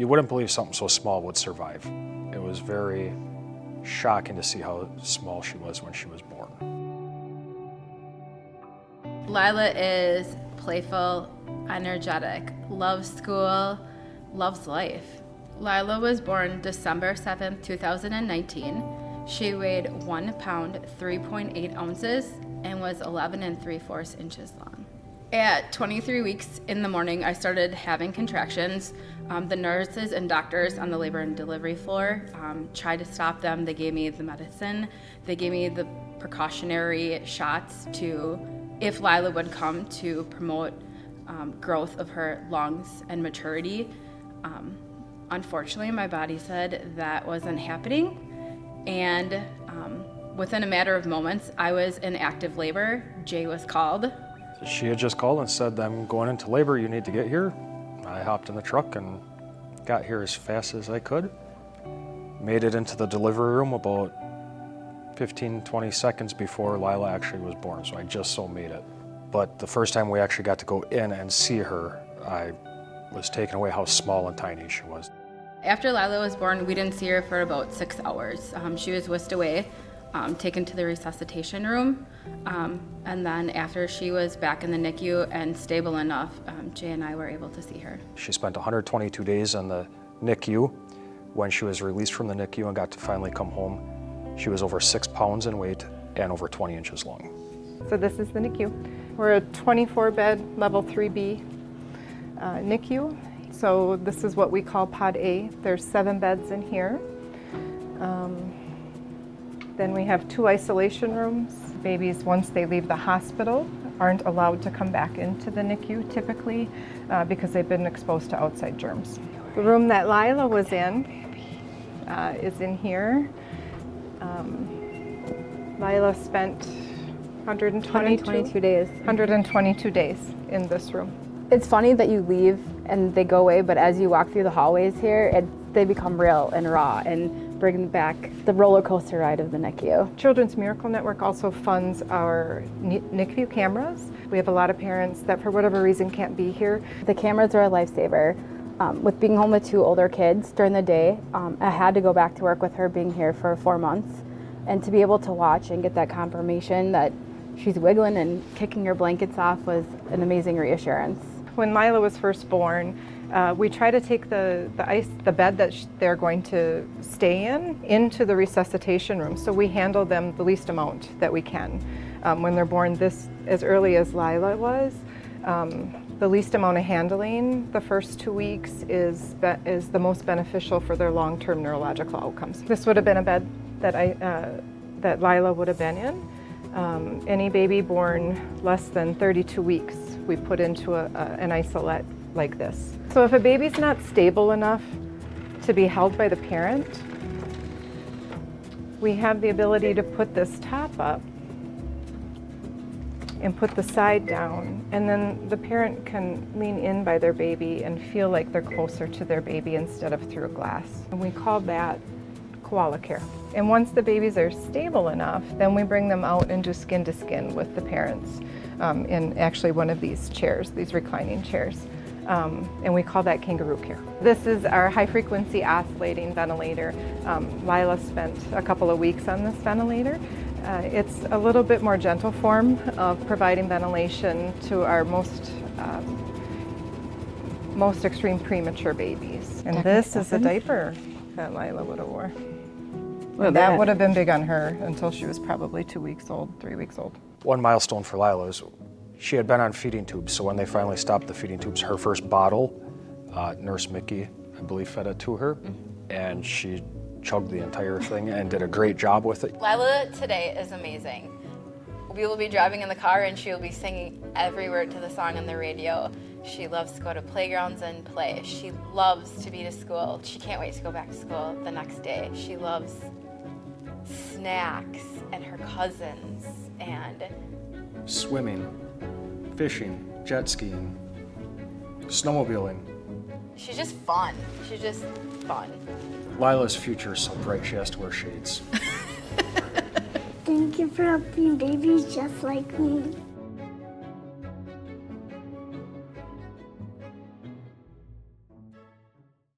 You wouldn't believe something so small would survive. It was very shocking to see how small she was when she was born. Lyla is playful, energetic, loves school, loves life. Lyla was born December 7th, 2019. She weighed 1 pound, 3.8 ounces, and was 11 3/4 inches long. At 23 weeks in the morning, I started having contractions. The nurses and doctors on the labor and delivery floor tried to stop them. They gave me the medicine. They gave me the precautionary shots if Lyla would come, to promote growth of her lungs and maturity. Unfortunately, my body said that wasn't happening, and within a matter of moments, I was in active labor. Jay was called. She had just called and said, I'm going into labor, you need to get here. I hopped in the truck and got here as fast as I could. Made it into the delivery room about 15, 20 seconds before Lyla actually was born, so I just so made it. But the first time we actually got to go in and see her, I was taken away how small and tiny she was. After Lyla was born, we didn't see her for about 6 hours. She was whisked away, taken to the resuscitation room, and then after she was back in the NICU and stable enough, Jay and I were able to see her. She spent 122 days in the NICU. When she was released from the NICU and got to finally come home, she was over 6 pounds in weight and over 20 inches long. So this is the NICU. We're a 24-bed level 3B NICU. So this is what we call Pod A. There's 7 beds in here. Then we have 2 isolation rooms. Babies, once they leave the hospital, aren't allowed to come back into the NICU typically because they've been exposed to outside germs. The room that Lyla was in is in here. Lyla spent 122 days in this room. It's funny that you leave and they go away, but as you walk through the hallways here, they become real and raw and bring back the roller coaster ride of the NICU. Children's Miracle Network also funds our NICU cameras. We have a lot of parents that for whatever reason can't be here. The cameras are a lifesaver. With being home with 2 older kids during the day, I had to go back to work with her being here for 4 months, and to be able to watch and get that confirmation that she's wiggling and kicking her blankets off was an amazing reassurance. When Lyla was first born, we try to take the bed that they're going to stay in into the resuscitation room. So we handle them the least amount that we can. When they're born as early as Lyla was, the least amount of handling the first 2 weeks is the most beneficial for their long-term neurological outcomes. This would have been a bed that Lyla would have been in. Any baby born less than 32 weeks, we put into an isolette like this. So if a baby's not stable enough to be held by the parent, we have the ability to put this top up and put the side down, and then the parent can lean in by their baby and feel like they're closer to their baby instead of through a glass. And we call that koala care. And once the babies are stable enough, then we bring them out and do skin to skin with the parents in actually one of these chairs, these reclining chairs. And we call that kangaroo care. This is our high frequency oscillating ventilator. Lyla spent a couple of weeks on this ventilator. It's a little bit more gentle form of providing ventilation to our most extreme premature babies. And this is the diaper that Lyla would have wore. And that would have been big on her until she was probably 2 weeks old, 3 weeks old. One milestone for Lyla is she had been on feeding tubes, so when they finally stopped the feeding tubes, her first bottle, Nurse Mickey, I believe, fed it to her, and she chugged the entire thing and did a great job with it. Lyla today is amazing. We will be driving in the car and she will be singing every word to the song on the radio. She loves to go to playgrounds and play. She loves to be to school. She can't wait to go back to school the next day. She loves snacks and her cousins and Swimming, fishing, jet skiing, snowmobiling. she's just fun. She's just fun. Lila's future is so bright she has to wear shades. Thank you for helping babies just like me.